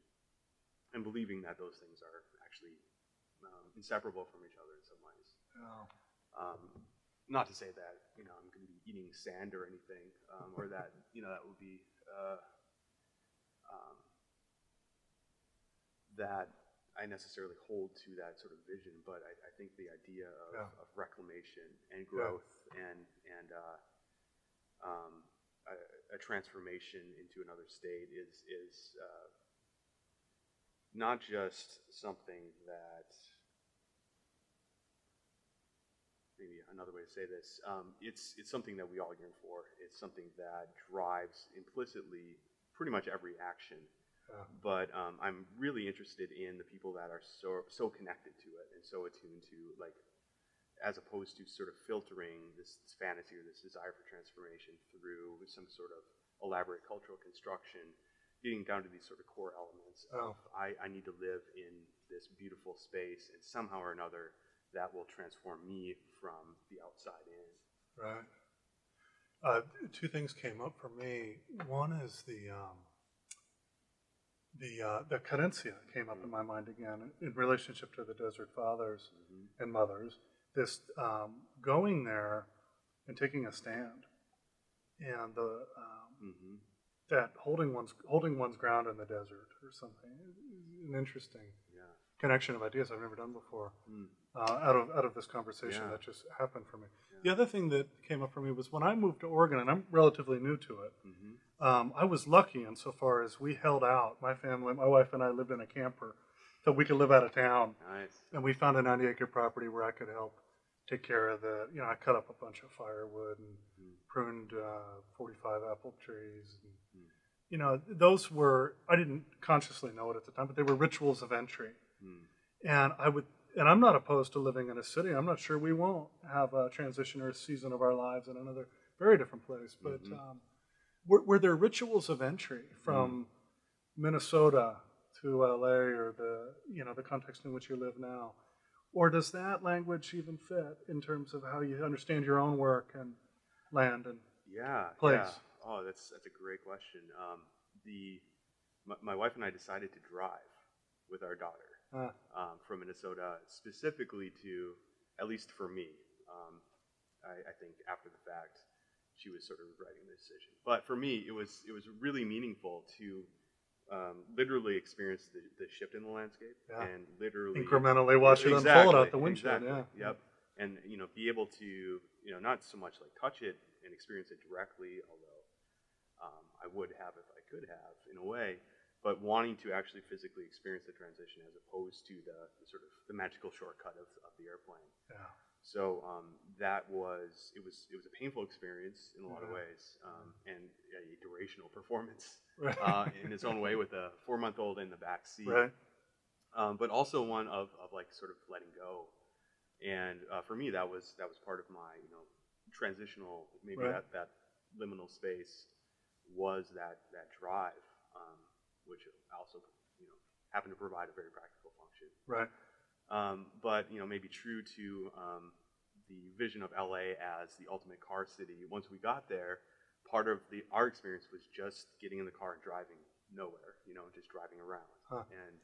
and believing that those things are actually inseparable from each other in some ways. Not to say that I'm going to be eating sand or anything, or that that would be that I necessarily hold to that sort of vision, but I think the idea of reclamation and growth and a transformation into another state is not just something that, maybe another way to say this, it's something that we all yearn for. It's something that drives implicitly pretty much every action. But I'm really interested in the people that are so connected to it and so attuned to, like, as opposed to sort of filtering this fantasy or this desire for transformation through some sort of elaborate cultural construction, getting down to these sort of core elements of I need to live in this beautiful space, and somehow or another that will transform me from the outside in. Right. Two things came up for me. One is the cadencia came up in my mind again in relationship to the Desert Fathers and Mothers. This going there and taking a stand, and the that holding one's ground in the desert or something. An interesting connection of ideas I've never done before. Out of this conversation that just happened for me. The other thing that came up for me was when I moved to Oregon, and I'm relatively new to it. I was lucky insofar as we held out. My family, my wife and I lived in a camper so we could live out of town. Nice. And we found a 90-acre property where I could help take care of I cut up a bunch of firewood and pruned 45 apple trees. And, those were, I didn't consciously know it at the time, but they were rituals of entry. And I'm not opposed to living in a city. I'm not sure we won't have a transition or a season of our lives in another very different place. But were there rituals of entry from Minnesota to LA or the context in which you live now? Or does that language even fit in terms of how you understand your own work and land and place? Yeah. Oh, that's a great question. My wife and I decided to drive with our daughter from Minnesota, specifically to, at least for me, I think after the fact, she was sort of regretting the decision. But for me, it was really meaningful to literally experience the shift in the landscape and literally incrementally watch it unfold out the windshield. Exactly. Yep. And be able to not so much like touch it and experience it directly, although I would have if I could have in a way, but wanting to actually physically experience the transition as opposed to the sort of the magical shortcut of the airplane. Yeah. So it was a painful experience in a lot of ways, and a durational performance in its own way with a 4-month-old in the back seat. Right. But also one of like sort of letting go. And for me, that was part of my transitional, maybe that liminal space was that drive, which also happened to provide a very practical function. Right. But maybe true to the vision of LA as the ultimate car city. Once we got there, part of our experience was just getting in the car and driving nowhere. Just driving around. And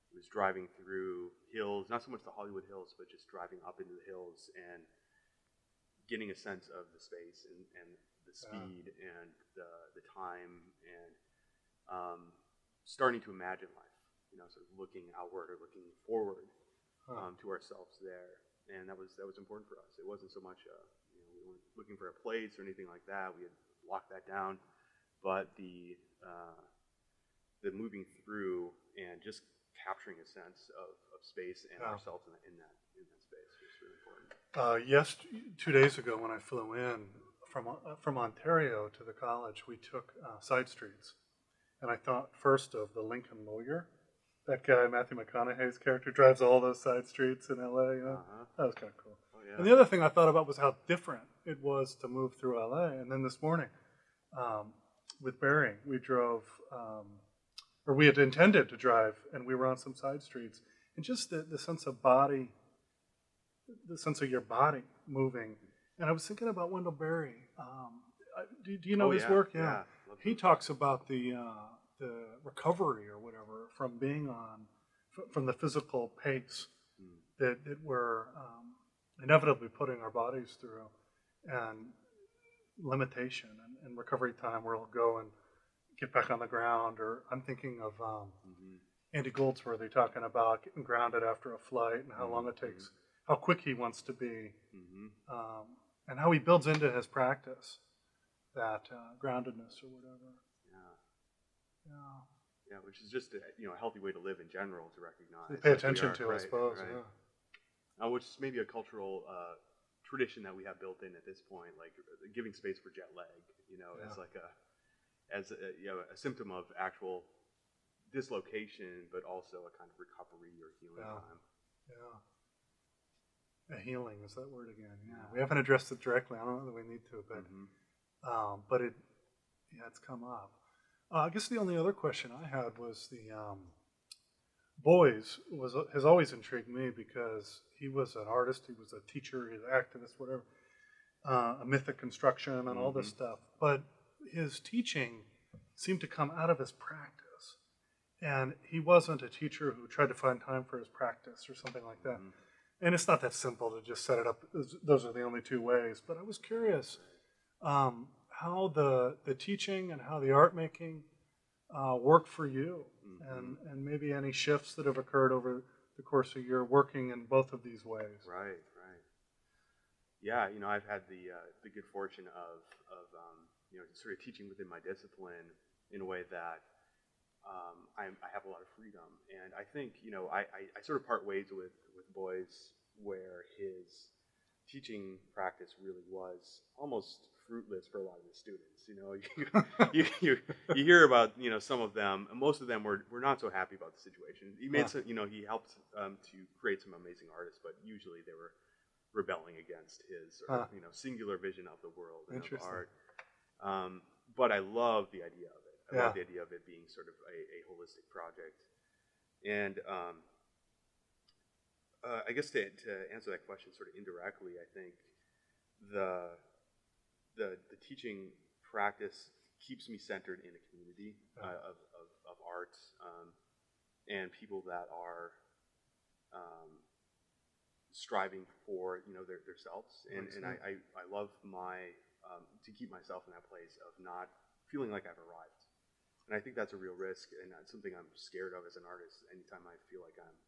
it was driving through hills, not so much the Hollywood Hills, but just driving up into the hills and getting a sense of the space and the speed and the time and starting to imagine life, sort of looking outward or looking forward to ourselves there. And that was important for us. It wasn't so much we weren't looking for a place or anything like that. We had locked that down, but the moving through and just capturing a sense of space and ourselves in that space was really important. 2 days ago when I flew in from Ontario to the college, we took side streets, and I thought first of the Lincoln Lawyer. That guy, Matthew McConaughey's character, drives all those side streets in LA. That was kind of cool. Oh, yeah. And the other thing I thought about was how different it was to move through LA. And then this morning, with Barry, we drove, or we had intended to drive, and we were on some side streets. And just the sense of body, the sense of your body moving. And I was thinking about Wendell Berry. Do you know his work? Yeah. He talks about the recovery or whatever from being from the physical pace that we're inevitably putting our bodies through, and limitation and recovery time where we'll go and get back on the ground. Or I'm thinking of Andy Goldsworthy talking about getting grounded after a flight and how long it takes, how quick he wants to be, and how he builds into his practice that groundedness or whatever. Yeah, which is just a healthy way to live in general, to recognize. To pay attention to, I suppose. Right. Yeah. Which is maybe a cultural tradition that we have built in at this point, like giving space for jet lag. As like a symptom of actual dislocation, but also a kind of recovery or healing time. Yeah. Healing is that word again. Yeah. We haven't addressed it directly. I don't know that we need to, but it's come up. I guess the only other question I had was the Boys has always intrigued me because he was an artist, he was a teacher, he's an activist, whatever, a mythic construction and all this stuff. But his teaching seemed to come out of his practice. And he wasn't a teacher who tried to find time for his practice or something like that. And it's not that simple to just set it up. Those are the only two ways. But I was curious how the teaching and how the art making work for you, and maybe any shifts that have occurred over the course of your working in both of these ways. Right. Yeah, I've had the good fortune of sort of teaching within my discipline in a way that I have a lot of freedom, and I think I sort of part ways with Boys where his teaching practice really was almost fruitless for a lot of the students. You hear about some of them, and most of them were not so happy about the situation. He made some, he helped to create some amazing artists, but usually they were rebelling against his singular vision of the world and of art. But I love the idea of it. I love the idea of it being sort of a holistic project. And I guess to answer that question sort of indirectly, I think the teaching practice keeps me centered in a community of art and people that are striving for their selves, and I love to keep myself in that place of not feeling like I've arrived, and I think that's a real risk, and that's something I'm scared of as an artist. Anytime I feel like I'm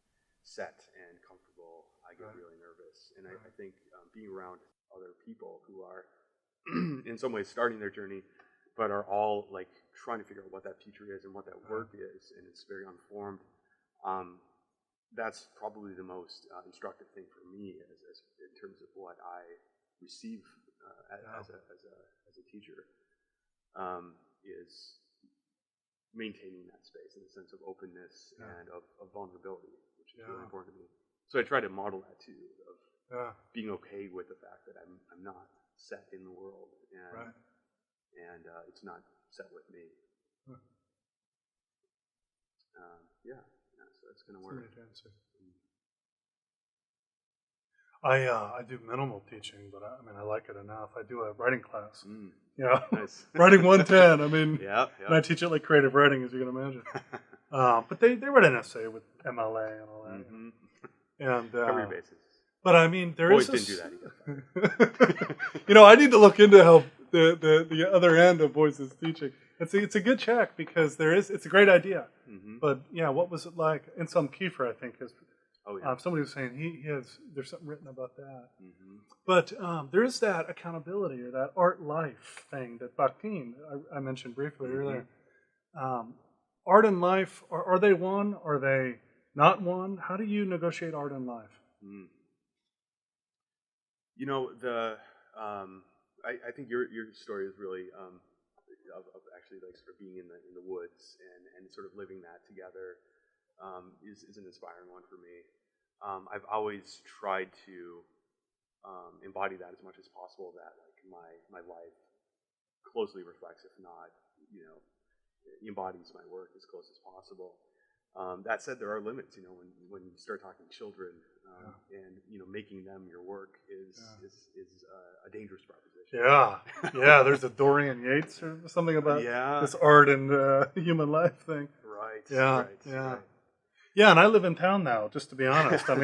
set and comfortable, I get really nervous, and I think being around other people who are in some ways starting their journey but are all like trying to figure out what that future is and what that work is, and it's very unformed. That's probably the most instructive thing for me as in terms of what I receive as a teacher, is maintaining that space in a sense of openness and of vulnerability, which is really important to me. So I try to model that too, of being okay with the fact that I'm not set in the world, and it's not set with me. So that's going to work. I do minimal teaching, but I like it enough. I do a writing class. Nice. Writing 110. And I teach it like creative writing, as you can imagine. But they read an essay with MLA and all that. Mm-hmm. And cover your bases. But there Boys is didn't do that either. I need to look into how the other end of Boyce's teaching. It's a good check because it's a great idea. Mm-hmm. But what was it like? And some Kiefer, I think, is. Oh yeah. Somebody was saying there's something written about that. Mm-hmm. But there is that accountability or that art life thing that Bakhtin I mentioned briefly earlier. Art and life, are they one? Are they not one? How do you negotiate art and life? I think your story is really of actually like sort of being in the woods and sort of living that together is an inspiring one for me. I've always tried to embody that as much as possible. That like my life closely reflects, if not, embodies my work as close as possible. That said, there are limits. When you start talking children and making them your work is a dangerous proposition. Yeah. There's a Dorian Yates or something about this art and human life thing. Right. Yeah. Yeah, and I live in town now. Just to be honest, I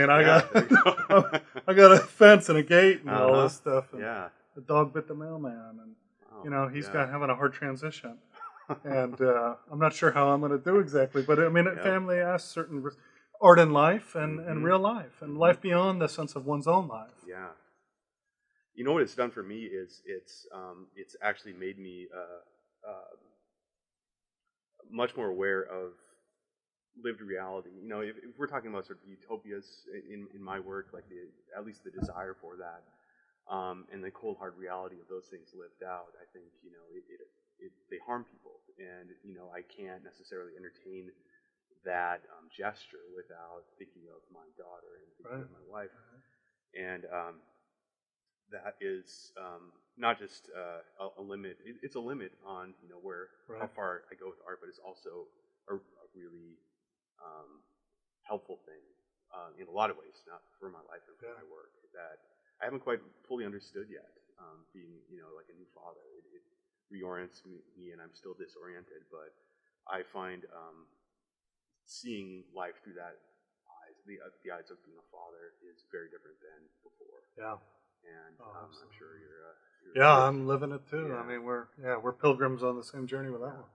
got a fence and a gate and all this stuff. And the dog bit the mailman, and he's having a hard transition. And I'm not sure how I'm going to do exactly, but family asks certain art and life and real life and life beyond the sense of one's own life. Yeah. You know what it's done for me is it's actually made me much more aware of lived reality. If we're talking about sort of utopias in my work, like at least the desire for that, and the cold hard reality of those things lived out, I think they harm people, and I can't necessarily entertain that gesture without thinking of my daughter and thinking of my wife, and that is not just a limit. It's a limit on how far I go with art, but it's also a really helpful thing in a lot of ways, not for my life and for my work, that I haven't quite fully understood yet. Being like a new father, it reorients me, and I'm still disoriented. But I find seeing life through that eyes, the eyes of being a father, is very different than before. Yeah. And I'm sure you're I'm living it too. Yeah. We're pilgrims on the same journey with that one.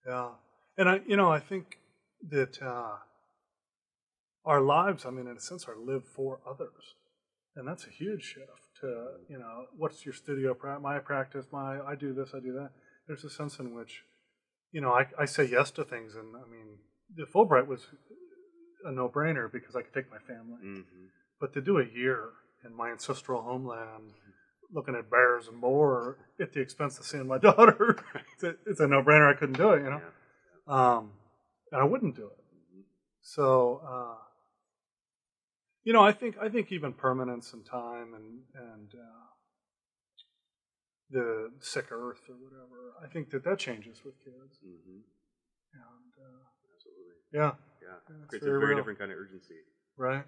Yeah, and I think that our lives, in a sense, are lived for others, and that's a huge shift. What's your studio? My practice. I do this. I do that. There's a sense in which, I say yes to things, and the Fulbright was a no-brainer because I could take my family. Mm-hmm. But to do a year in my ancestral homeland, looking at bears and boar at the expense of seeing my daughter, it's a no-brainer. I couldn't do it, and I wouldn't do it. Mm-hmm. So, I think even permanence and time and the sick earth or whatever, I think that changes with kids. Mm-hmm. And absolutely. Yeah. Creates a very different kind of urgency. Right.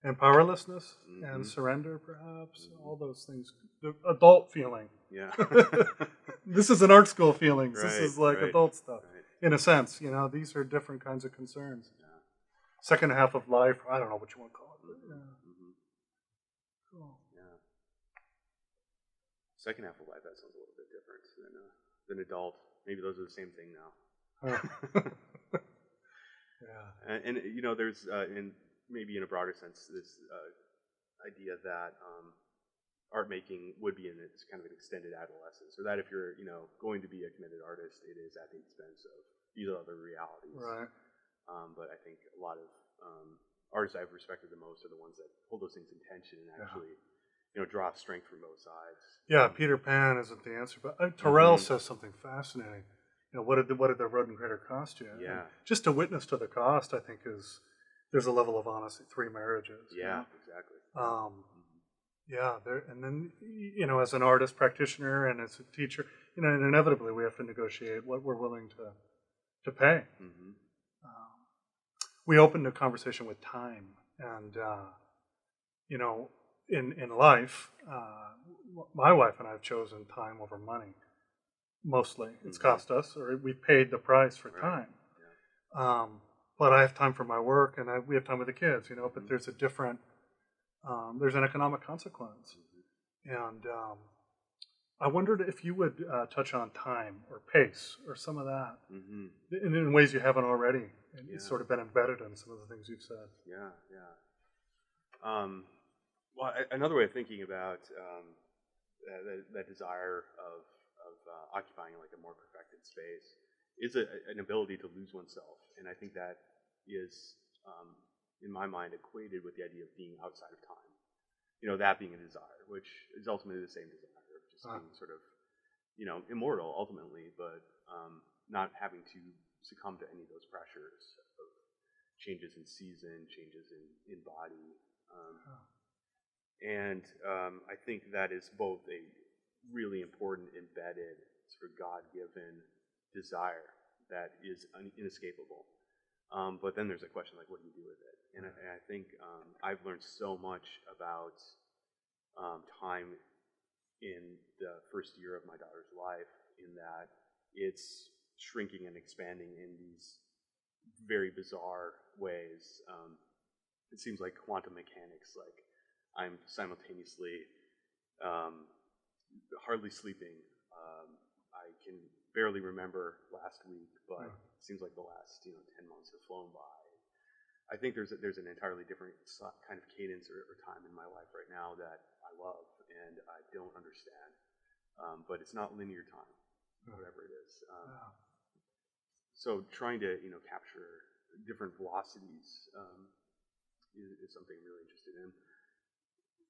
And powerlessness and surrender, perhaps. All those things. The adult feeling. Yeah. This is an art school feelings. This is like right. adult stuff. Right. In a sense, these are different kinds of concerns. Yeah. Second half of life, I don't know what you want to call it. Mm-hmm. Yeah. Mm-hmm. Cool. Yeah. Second half of life, that sounds a little bit different than adult. Maybe those are the same thing now. Yeah. And there's maybe in a broader sense, this idea that art making would be in its kind of an extended adolescence, or that if you're going to be a committed artist, it is at the expense of these other realities. Right. But I think a lot of artists I've respected the most are the ones that hold those things in tension and actually draw strength from both sides. Yeah, Peter Pan isn't the answer, but Terrell says something fascinating. What did the rodent critter cost you? Yeah. And just to witness to the cost, I think there's a level of honesty. 3 marriages. Yeah, exactly. Yeah, and then as an artist practitioner and as a teacher, and inevitably we have to negotiate what we're willing to pay. Mm-hmm. We opened a conversation with time, and in life, my wife and I have chosen time over money. Mostly, it's cost us, or we paid the price for time. Yeah. But I have time for my work, and we have time with the kids. But there's a different, there's an economic consequence, and I wondered if you would touch on time or pace or some of that, in ways you haven't already. And it's sort of been embedded in some of the things you've said. Yeah. Well, another way of thinking about that desire of occupying like a more perfected space is an ability to lose oneself, and I think that is, in my mind, equated with the idea of being outside of time. That being a desire, which is ultimately the same desire of just being sort of, immortal ultimately, but not having to succumb to any of those pressures of changes in season, changes in body. And I think that is both a really important embedded sort of God-given desire that is inescapable. But then there's a question like, what do you do with it? And I think I've learned so much about time in the first year of my daughter's life, in that it's shrinking and expanding in these very bizarre ways. It seems like quantum mechanics, like I'm simultaneously hardly sleeping. I can barely remember last week, but it seems like the last 10 months have flown by. I think there's an entirely different kind of cadence or time in my life right now that I love and I don't understand. But it's not linear time, whatever it is. So trying to capture different velocities is something I'm really interested in.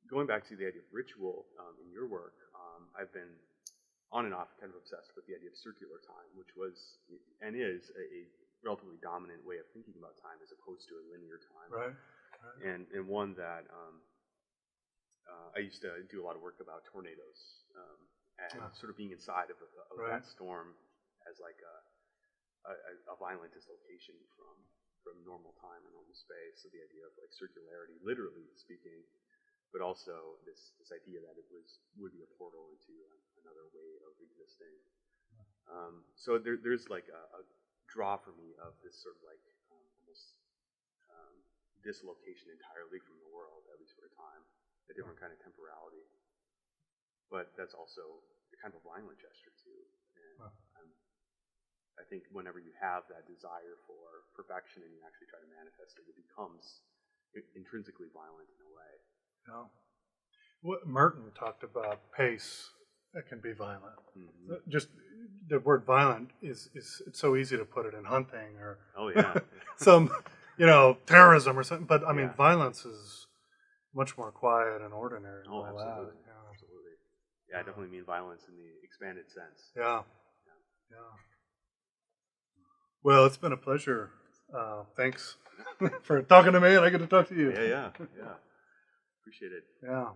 Going back to the idea of ritual in your work, I've been on and off kind of obsessed with the idea of circular time, which was and is a relatively dominant way of thinking about time as opposed to a linear time. Right. And one that I used to do a lot of work about tornadoes and sort of being inside of that storm as like a violent dislocation from normal time and normal space. So the idea of like circularity, literally speaking, but also this idea that it would be a portal into another way of existing. So there's like a draw for me of this sort of like almost dislocation entirely from the world, at least for a time, a different kind of temporality. But that's also a kind of violent gesture too. And I think whenever you have that desire for perfection and you actually try to manifest it, it becomes intrinsically violent in a way. Yeah. What Merton talked about pace that can be violent. Just the word violent is it's so easy to put it in hunting or some terrorism or something. But I mean, violence is much more quiet and ordinary. Absolutely. Absolutely. Yeah, I definitely mean violence in the expanded sense. Yeah. Well, it's been a pleasure. Thanks for talking to me, and I get to talk to you. Yeah. Appreciate it. Yeah.